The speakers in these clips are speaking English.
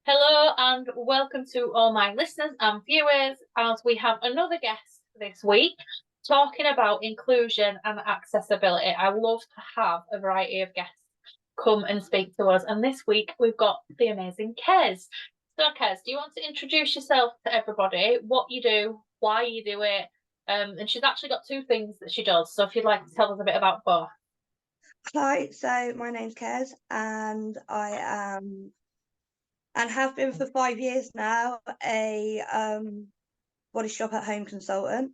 Hello and welcome to all my listeners and viewers as we have another guest this week talking about inclusion and accessibility. I love to have a variety of guests come and speak to us, and this week we've got the amazing Kez. So Kez, do you want to introduce yourself to everybody, what you do, why you do it? And she's actually got two things that she does, so if you'd like to tell us a bit about both. Hi, so my name's Kez, and I am and have been for 5 years now a body shop at home consultant,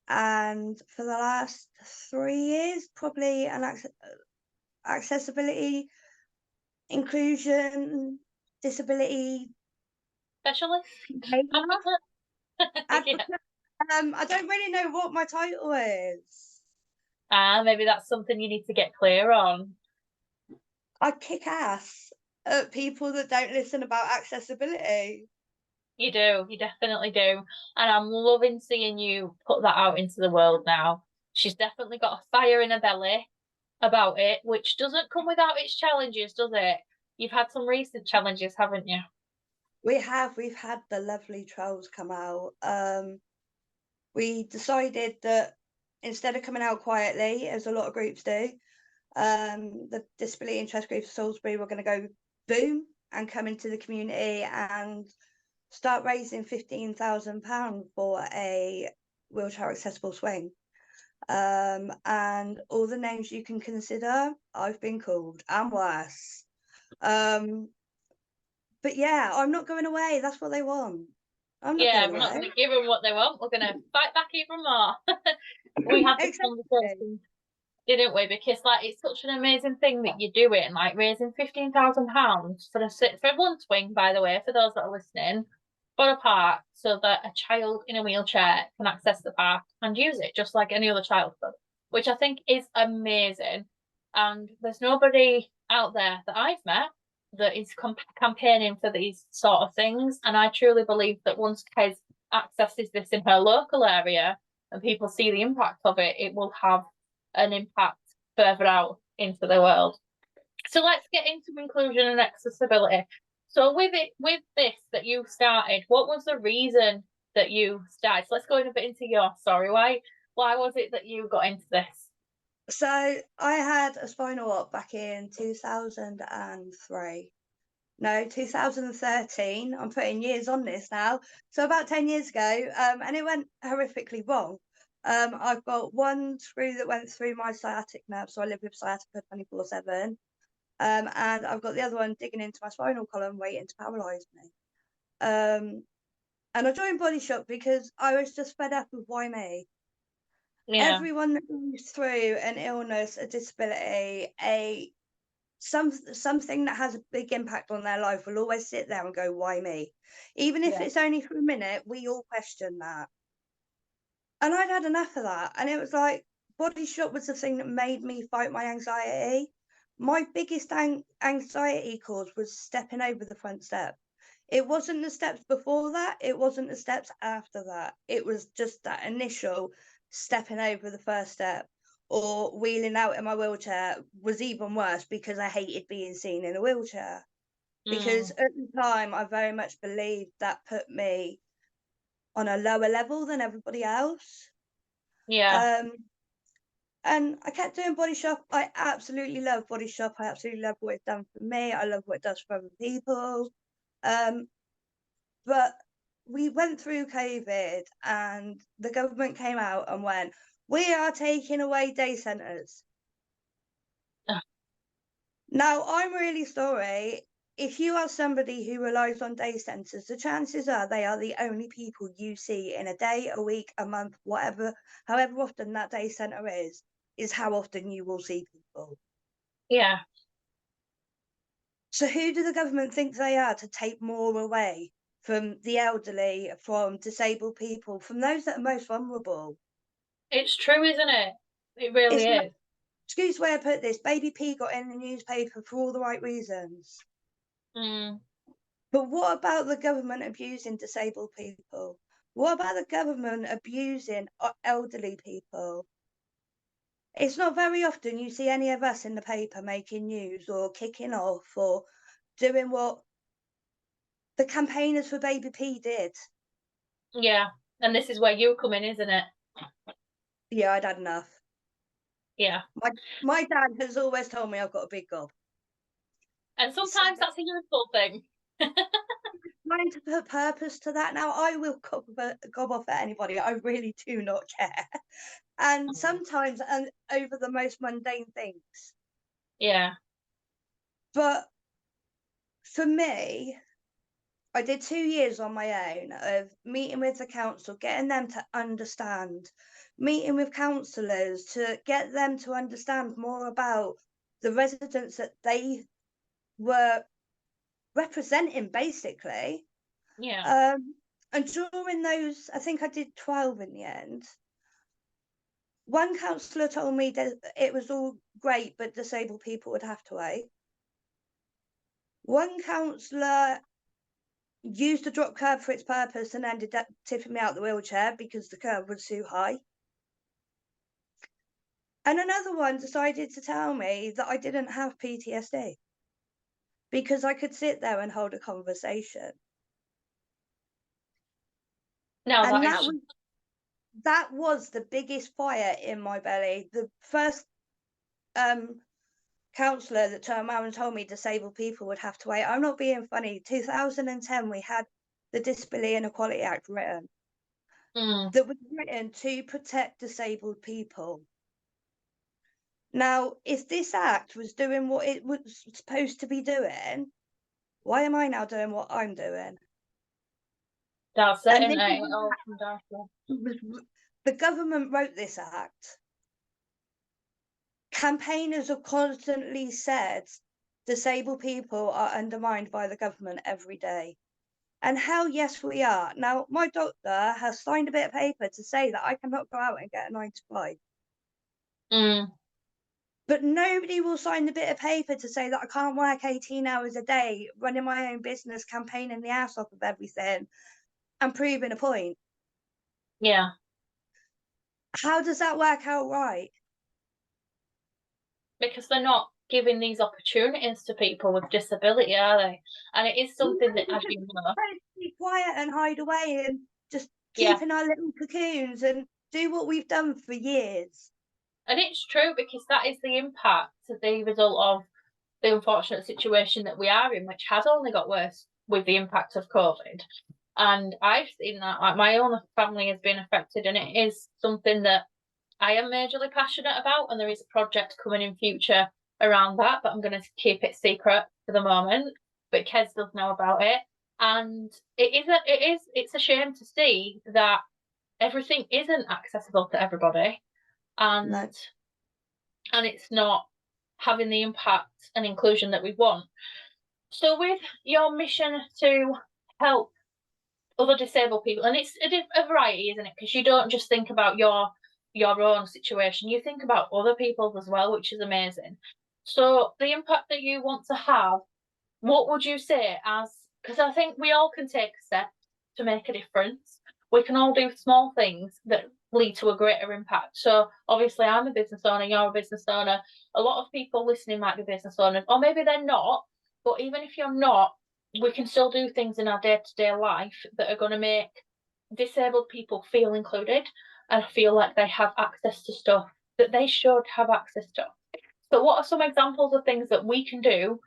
and for the last 3 years probably an accessibility, inclusion, disability Specialist? Yeah. advocate. I don't really know what my title is. Maybe that's something you need to get clear on. I kick ass at people that don't listen about accessibility. You do, you definitely do. And I'm loving seeing you put that out into the world now. She's definitely got a fire in her belly about it, which doesn't come without its challenges, does it? You've had some recent challenges, haven't you? We've had the lovely trolls come out. We decided that instead of coming out quietly, as a lot of groups do, the disability interest group of Salisbury were going to go boom and come into the community and start raising £15,000 for a wheelchair accessible swing. And all the names you can consider, I've been called, and worse. But yeah, I'm not going away. That's what they want. I'm not Yeah, going we're not away. going to give them what they want. We're going to fight back even more. We had this Exactly. conversation, didn't we? Because like it's such an amazing thing that you do it, and like raising £15,000 for one swing, by the way, for those that are listening, for a park, so that a child in a wheelchair can access the park and use it just like any other child could, which I think is amazing. And there's nobody out there that I've met that is campaigning for these sort of things. And I truly believe that once Kez accesses this in her local area and people see the impact of it, it will have an impact further out into the world. So let's get into inclusion and accessibility. So with this that you started, what was the reason that you started? So let's go in a bit into your story. Why was it that you got into this? So I had a spinal op back in 2003. No, 2013. I'm putting years on this now. So about 10 years ago, and it went horrifically wrong. I've got one screw that went through my sciatic nerve, so I live with sciatica 24/7. And I've got the other one digging into my spinal column, waiting to paralyse me. And I joined Body Shop because I was just fed up with why me. Yeah, Everyone that goes through an illness, a disability, something that has a big impact on their life will always sit there and go, why me? Even if yeah, it's only for a minute, we all question that. And I'd had enough of that. And it was like Body Shop was the thing that made me fight my anxiety. My biggest anxiety cause was stepping over the front step. It wasn't the steps before that, it wasn't the steps after that. It was just that initial stepping over the first step, or wheeling out in my wheelchair was even worse because I hated being seen in a wheelchair. Because mm, at the time, I very much believed that put me on a lower level than everybody else. yeah, Um, and I kept doing Body Shop. I absolutely love Body Shop. I absolutely love what it's done for me. I love what it does for other people. Um, But we went through COVID and the government came out and went, we are taking away day centres. Now, I'm really sorry. If you are somebody who relies on day centres, the chances are they are the only people you see in a day, a week, a month, whatever, however often that day centre is how often you will see people. yeah. So who do the government think they are to take more away from the elderly, from disabled people, from those that are most vulnerable? It's true, isn't it? It really It's like, is. excuse the way I put this, Baby P got in the newspaper for all the right reasons. Mm, But what about the government abusing disabled people? What about the government abusing elderly people? It's not very often you see any of us in the paper making news or kicking off or doing what the campaigners for Baby P did. Yeah. And this is where you come in, isn't it? Yeah, I'd had enough. Yeah. My dad has always told me I've got a big gob. And sometimes that's a useful thing. Trying to put purpose to that now. I will gob off at anybody. I really do not care. And sometimes over the most mundane things. Yeah. But for me, I did 2 years on my own of meeting with the council, getting them to understand, meeting with councillors to get them to understand more about the residents that they were representing, basically. Yeah. And during those, I think I did 12 in the end. One councillor told me that it was all great, but disabled people would have to wait. One councillor used the drop curb for its purpose and ended up tipping me out the wheelchair because the curb was too high. And another one decided to tell me that I didn't have PTSD because I could sit there and hold a conversation. No, And that that was the biggest fire in my belly. The first councillor that turned around and told me disabled people would have to wait. I'm not being funny. 2010, we had the Disability and Equality Act written. That was written to protect disabled people. Now, if this act was doing what it was supposed to be doing, why am I now doing what I'm doing? that's it, And isn't it? It all comes down to the government wrote this act. Campaigners have constantly said disabled people are undermined by the government every day. And hell yes, we are. Now, my doctor has signed a bit of paper to say that I cannot go out and get a 9 to 5. But nobody will sign the bit of paper to say that I can't work 18 hours a day, running my own business, campaigning the ass off of everything, and proving a point. Yeah. How does that work out right? Because they're not giving these opportunities to people with disability, are they? And it is something that, as you know, Be quiet and hide away and just yeah. keep in our little cocoons and do what we've done for years. And it's true because that is the impact, the result of the unfortunate situation that we are in, which has only got worse with the impact of COVID. And I've seen that, like my own family has been affected, and it is something that I am majorly passionate about. And there is a project coming in future around that, but I'm going to keep it secret for the moment. But Kez does know about it, and it's a shame to see that everything isn't accessible to everybody, and No. and it's not having the impact and inclusion that we want. So with your mission to help other disabled people, and it's a variety, isn't it? Because you don't just think about your own situation, you think about other people's as well, which is amazing. So the impact that you want to have, what would you say as, because I think we all can take steps to make a difference. We can all do small things that lead to a greater impact. So obviously I'm a business owner, you're a business owner. A lot of people listening might be business owners, or maybe they're not. But even if you're not, we can still do things in our day-to-day life that are going to make disabled people feel included and feel like they have access to stuff that they should have access to. So what are some examples of things that we can do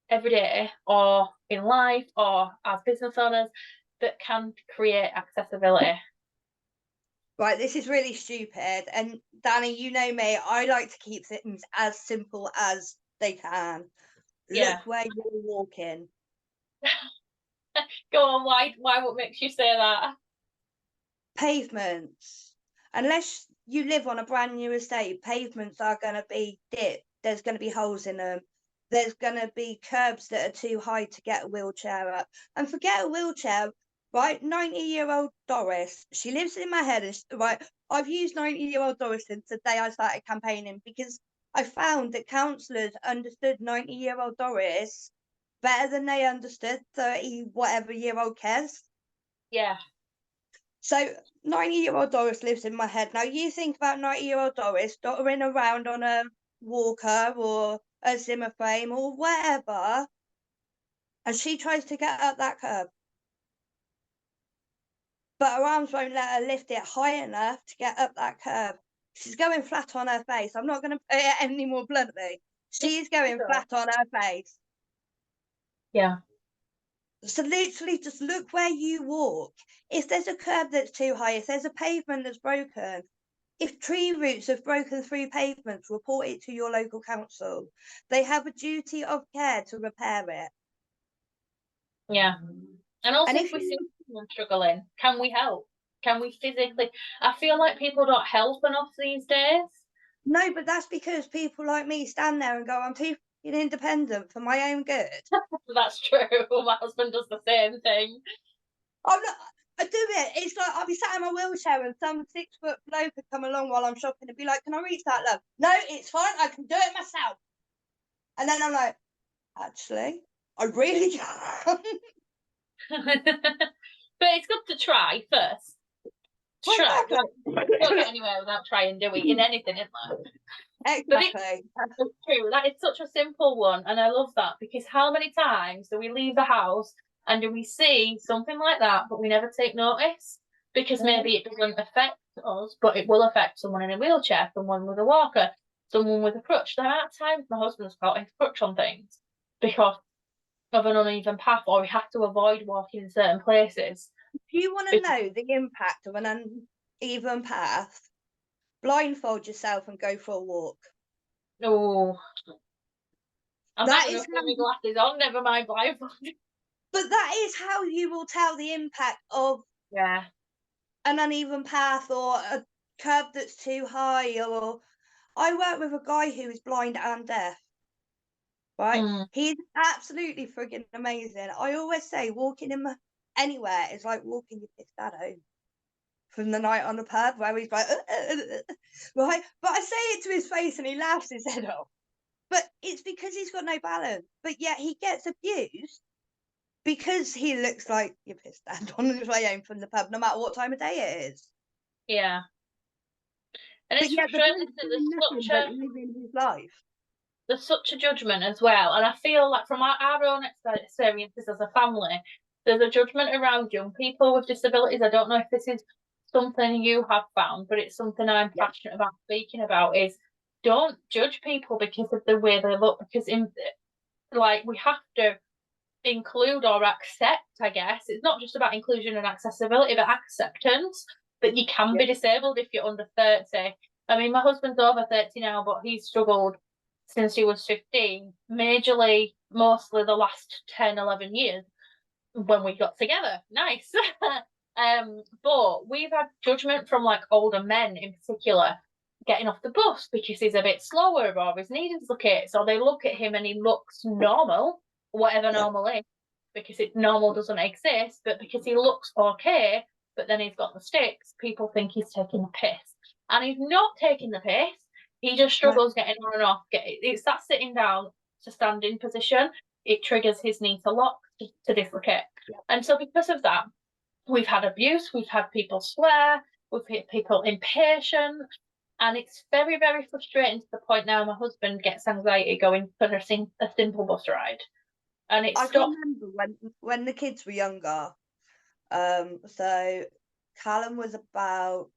every day or in life or as business owners that can create accessibility? Right, this is really stupid. And Dani, you know me, I like to keep things as simple as they can. Yeah. Look where you're walking. Go on, why what makes you say that? Pavements. Unless you live on a brand new estate, pavements are going to be dipped. There's going to be holes in them. There's going to be curbs that are too high to get a wheelchair up. And forget a wheelchair, right? 90-year-old Doris, she lives in my head. And right, I've used 90-year-old Doris since the day I started campaigning because I found that councillors understood 90-year-old Doris better than they understood 30-whatever-year-old Kez. Yeah. So 90-year-old Doris lives in my head. Now you think about 90-year-old Doris dottering around on a walker or a Zimmer frame or whatever. and she tries to get up that curb, but her arms won't let her lift it high enough to get up that curb. She's going flat on her face. I'm not going to put it any more bluntly. She's going flat on her face. Yeah. So literally just look where you walk. If there's a curb that's too high, if there's a pavement that's broken, if tree roots have broken through pavements, report it to your local council. They have a duty of care to repair it. Yeah. And also, And if if we see you, someone struggling, can we help? Can we physically? I feel like people don't help enough these days. no, but that's because people like me stand there and go, I'm too independent for my own good. That's true. My husband does the same thing. I'm not, I do it. It's like I'll be sat in my wheelchair and some 6-foot bloke could come along while I'm shopping and be like, can I reach that, love? No, it's fine. I can do it myself. And then I'm like, actually, I really can. But it's good to try first. Well, Try. exactly. We don't get anywhere without trying, do we? In anything in life. But Exactly. it's true. That is such a simple one, and I love that, because how many times do we leave the house and do we see something like that, but we never take notice because maybe it doesn't affect us, but it will affect someone in a wheelchair, someone with a walker, someone with a crutch. The amount of times my husband's got his crutch on things because of an uneven path, or we have to avoid walking in certain places. Do you want to know the impact of an uneven path? Blindfold yourself and go for a walk. Oh, I'm That having is to put my glasses on, never mind blindfolded. but that is how you will tell the impact of Yeah. an uneven path or a curb that's too high. Or I work with a guy who is blind and deaf. Right, he's absolutely frigging amazing. I always say walking him anywhere is like walking your piss dad home from the night on the pub, where he's like, right. But I say it to his face and he laughs his head off. But it's because he's got no balance. But yet he gets abused because he looks like your piss dad on his way home from the pub, no matter what time of day it is. Yeah. And But it's yet the frustrating bloke's that doing nothing but living his life. there's such a judgment as well. And I feel like from our own experiences as a family, there's a judgment around young people with disabilities. I don't know if this is something you have found, but it's something I'm passionate about speaking about, is don't judge people because of the way they look, because we have to include or accept, I guess. It's not just about inclusion and accessibility, but acceptance that you can be disabled if you're under 30. I mean, my husband's over 30 now, but he's struggled since he was 15, majorly, mostly the last 10, 11 years when we got together. Nice. But we've had judgment from like older men in particular getting off the bus because he's a bit slower or his knee dislocates, or they look at him and he looks normal, whatever normal is, because normal doesn't exist, but because he looks okay, but then he's got the sticks, people think he's taking the piss. And he's not taking the piss. He just struggles getting on and off. It's that sitting down to standing position. It triggers his knee to lock, to dislocate. And so because of that, we've had abuse, we've had people swear, we've had people impatient, and it's very, very frustrating to the point now my husband gets anxiety going for a simple bus ride. And it's I can remember when the kids were younger. So Callum was about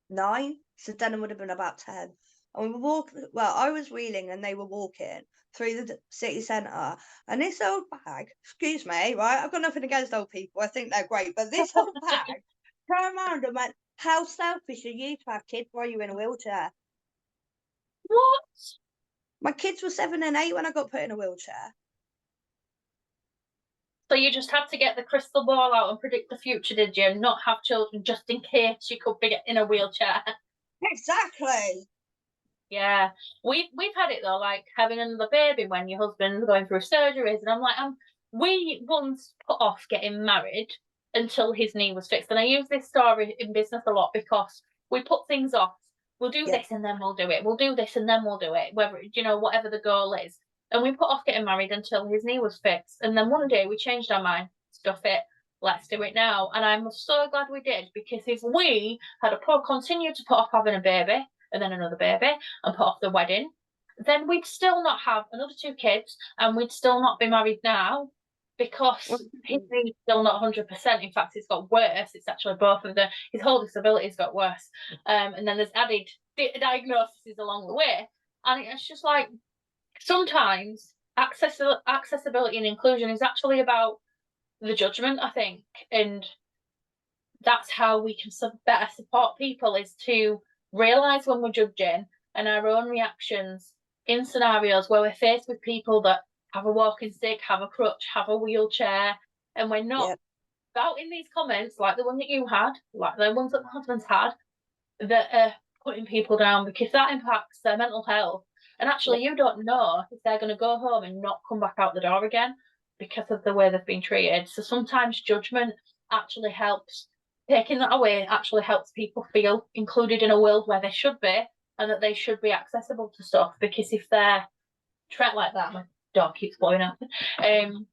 9, so Denham would have been about 10. And we were walking, well, I was wheeling and they were walking through the city centre. And this old bag, excuse me, right? I've got nothing against old people. I think they're great. But this old bag turned around and went, how selfish are you to have kids while you're in a wheelchair? What? My kids were 7 and 8 when I got put in a wheelchair. So you just had to get the crystal ball out and predict the future, did you? And not have children just in case you could be in a wheelchair. Exactly. Yeah, we've had it though, like having another baby when your husband's going through surgeries, and I'm like, we once put off getting married until his knee was fixed. And I use this story in business a lot because we put things off. We'll do this and then we'll do it. We'll do this and then we'll do it. Whatever the goal is. And we put off getting married until his knee was fixed. And then one day we changed our mind. Stuff it. Let's do it now. And I'm so glad we did, because if we had continued to put off having a baby and then another baby and put off the wedding, then we'd still not have another 2 kids, and we'd still not be married now, because his knee's still not 100%. In fact, it's got worse. It's actually both of his whole disability's got worse. And then there's added diagnoses along the way. And it's just like, sometimes accessibility and inclusion is actually about the judgment, I think. And that's how we can better support people, is to realise when we're judging and our own reactions in scenarios where we're faced with people that have a walking stick, have a crutch, have a wheelchair, and we're not out in these comments like the one that you had, like the ones that my husband's had, that are putting people down, because that impacts their mental health. And actually, you don't know if they're going to go home and not come back out the door again because of the way they've been treated. So sometimes judgment actually helps. Taking that away actually helps people feel included in a world where they should be, and that they should be accessible to stuff. Because if they're treated like that, my dog keeps blowing up, then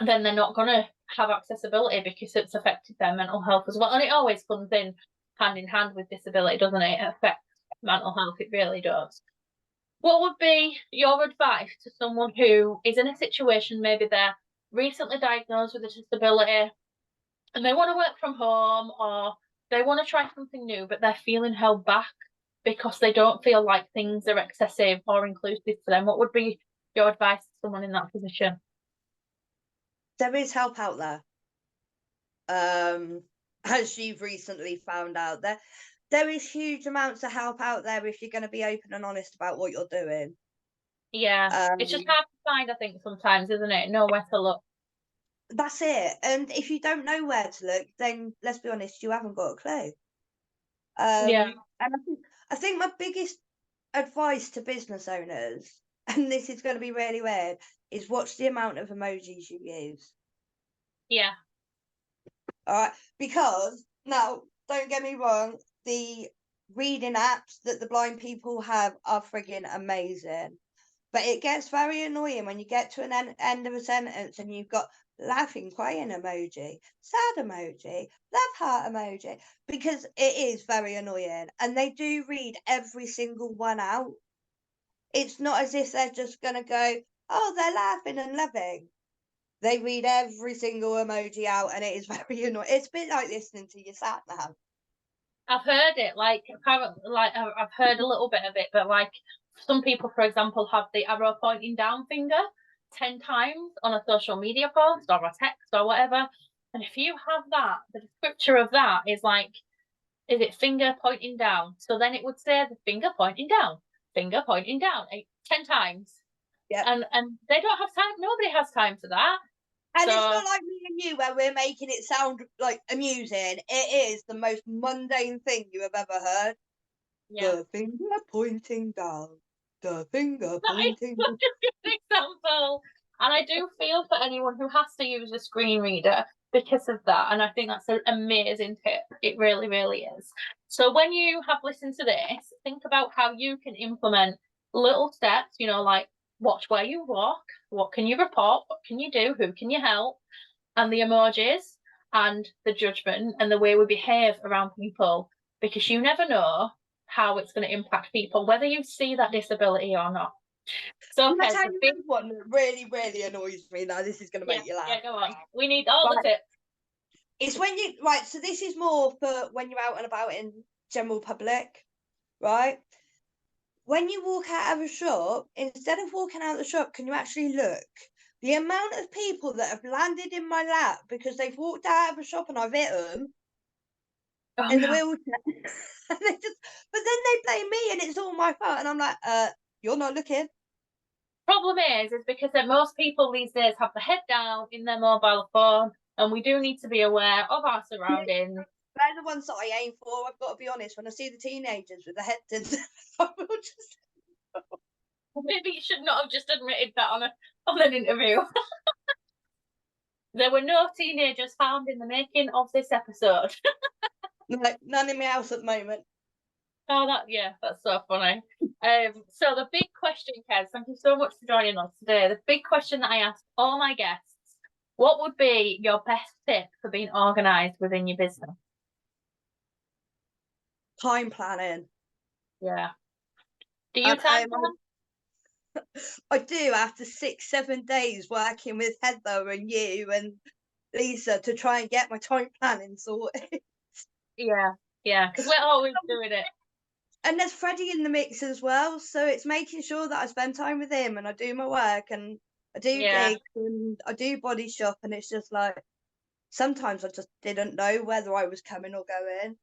they're not going to have accessibility, because it's affected their mental health as well. And it always comes in hand with disability, doesn't it? It affects mental health, it really does. What would be your advice to someone who is in a situation, maybe they're recently diagnosed with a disability and they want to work from home, or they want to try something new, but they're feeling held back because they don't feel like things are excessive or inclusive for them? What would be your advice to someone in that position? There is help out there. As you've recently found out, there is huge amounts of help out there if you're going to be open and honest about what you're doing. Yeah, it's just hard to find, I think, sometimes, isn't it? Know where to look. That's it. And if you don't know where to look, then let's be honest, you haven't got a clue. Yeah. And I think my biggest advice to business owners, and this is going to be really weird, is watch the amount of emojis you use. Yeah. All right, because now, don't get me wrong, the reading apps that the blind people have are frigging amazing, but it gets very annoying when you get to an end of a sentence and you've got laughing crying emoji, sad emoji, love heart emoji, because it is very annoying, and they do read every single one out. It's not as if they're just gonna go, oh, they're laughing and loving. They read every single emoji out, and it is very annoying. It's a bit like listening to your sat nav. I've heard it, like, apparently, like, I've heard a little bit of it, but like, some people, for example, have the arrow pointing down finger 10 times on a social media post or a text or whatever. And if you have that, the descriptor of that is like, is it finger pointing down? So then it would say the finger pointing down, 10 times. Yeah. And they don't have time. Nobody has time for that. And it's not like me and you where we're making it sound like amusing. It is the most mundane thing you have ever heard. Yeah. The finger pointing down. The finger pointing down. Good example. And I do feel for anyone who has to use a screen reader because of that. And I think that's an amazing tip. It really, really is. So when you have listened to this, think about how you can implement little steps, you know, like watch where you walk, what can you report, what can you do, who can you help, and the emojis and the judgment and the way we behave around people, because you never know how it's going to impact people, whether you see that disability or not. So, Can I tell you one that really, really annoys me? Now, this is going to make you laugh. Yeah, go on. We need all the tips. It's when you, right, so this is more for when you're out and about in general public, right? When you walk out of a shop, instead of walking out of the shop, can you actually look? The amount of people that have landed in my lap because they've walked out of a shop and I've hit them in the wheelchair. But then they blame me and it's all my fault. And I'm like, you're not looking. Problem is because most people these days have the head down in their mobile phone, and we do need to be aware of our surroundings. They're the ones that I aim for. I've got to be honest. When I see the teenagers with the heads, I will just. Maybe you should not have just admitted that on an interview. There were no teenagers harmed in the making of this episode. No, none in my house at the moment. Oh, that's so funny. So the big question, Kez, thank you so much for joining us today. The big question that I asked all my guests: what would be your best tip for being organised within your business? Time planning. Yeah. Do you time plan? I do after 6-7 days working with Heather and you and Lisa to try and get my time planning sorted. Yeah, yeah, because we're always doing it. And there's Freddie in the mix as well, so it's making sure that I spend time with him and I do my work and I do Yeah, digs and I do body shop, and it's just like sometimes I just didn't know whether I was coming or going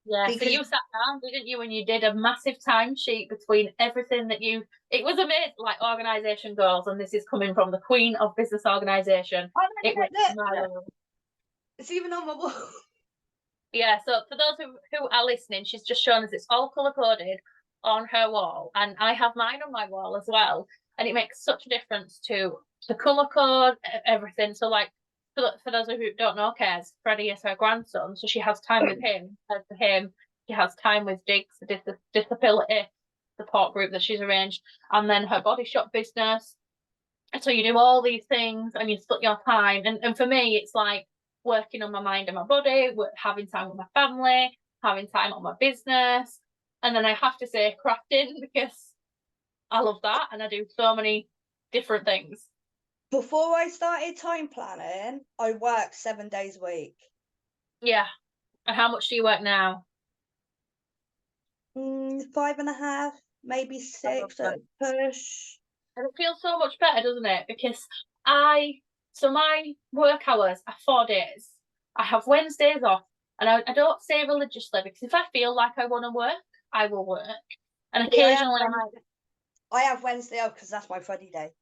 yeah. So because you sat down, didn't you, and you did a massive timesheet between everything that you. It was amazing, like organisation goals, and this is coming from the queen of business organisation. I It was marvelous. it's even on my wall. Yeah, so for those who are listening, she's just shown us it's all colour coded on her wall, and I have mine on my wall as well. And it makes such a difference to the colour code, everything. So, like, for those of you who don't know, Kez, Freddie is her grandson, so she has time with him. For him, she has time with Diggs, the disability support group that she's arranged, and then her body shop business. So you do all these things and you split your time. And for me, it's like working on my mind and my body, having time with my family, having time on my business. And then I have to say crafting because I love that and I do so many different things. Before I started time planning, I worked 7 days a week. Yeah. And how much do you work now? 5.5, maybe 6 at a push. And it feels so much better, doesn't it? Because so my work hours are 4 days. I have Wednesdays off, and I don't say religiously because if I feel like I want to work, I will work. And occasionally, I have Wednesday off because that's my Friday day.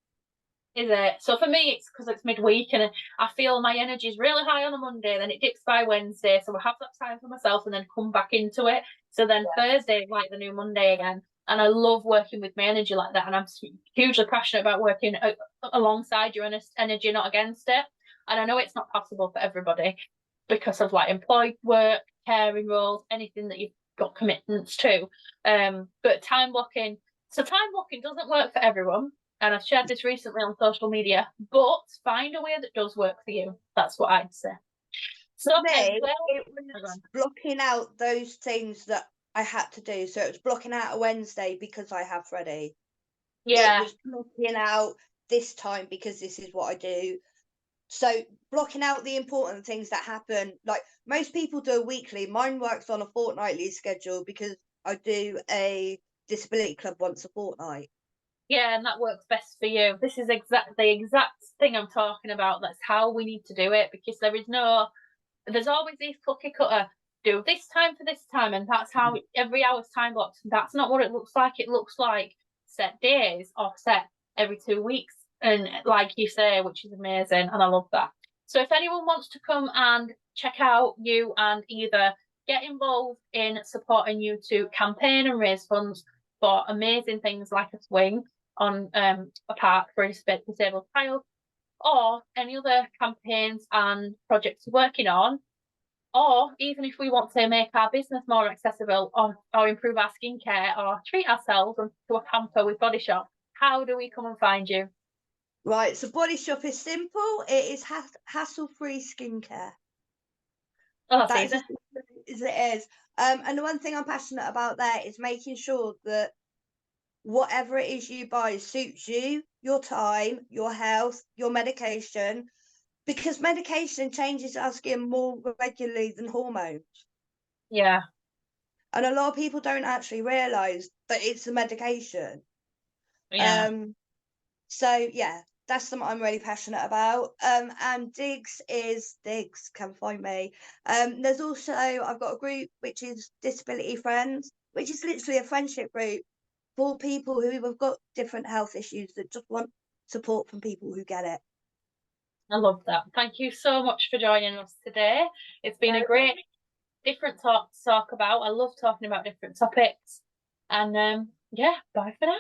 is it? So for me, it's because it's midweek, and I feel my energy is really high on a Monday, then it dips by Wednesday, so I have that time for myself, and then come back into it. So then Thursday is like the new Monday again. And I love working with my energy like that. And I'm hugely passionate about working alongside your energy, not against it. And I know it's not possible for everybody because of like employed work, caring roles, anything that you've got commitments to. But time blocking, so time blocking doesn't work for everyone. And I've shared this recently on social media, but find a way that does work for you. That's what I'd say. So for me, it was blocking out those things that I had to do. So it was blocking out a Wednesday because I have Freddie. Yeah. It was blocking out this time because this is what I do. So blocking out the important things that happen. Like most people do a weekly. Mine works on a fortnightly schedule because I do a disability club once a fortnight. Yeah, and that works best for you. This is the exact thing I'm talking about. That's how we need to do it because there's always these cookie cutter, do this time for this time, and that's how every hour's time blocks. That's not what it looks like. It looks like set days or set every 2 weeks. And like you say, which is amazing, and I love that. So if anyone wants to come and check out you and either get involved in supporting you to campaign and raise funds for amazing things like a swing on a park for a disabled child, or any other campaigns and projects you're working on, or even if we want to make our business more accessible or improve our skincare or treat ourselves to a pamper with Body Shop, how do we come and find you? Right, so Body Shop is simple. It is hassle-free skincare. Oh, that's That's easy. as it is. And the one thing I'm passionate about there is making sure that whatever it is you buy suits you, your time, your health, your medication, because medication changes our skin more regularly than hormones. Yeah. And a lot of people don't actually realise that it's the medication. Yeah. So yeah, that's something I'm really passionate about. And Diggs, come find me. There's also, I've got a group which is Disability Friends, which is literally a friendship group for people who have got different health issues that just want support from people who get it. I love that. Thank you so much for joining us today. It's been a great different talk to talk about. I love talking about different topics. And yeah, bye for now.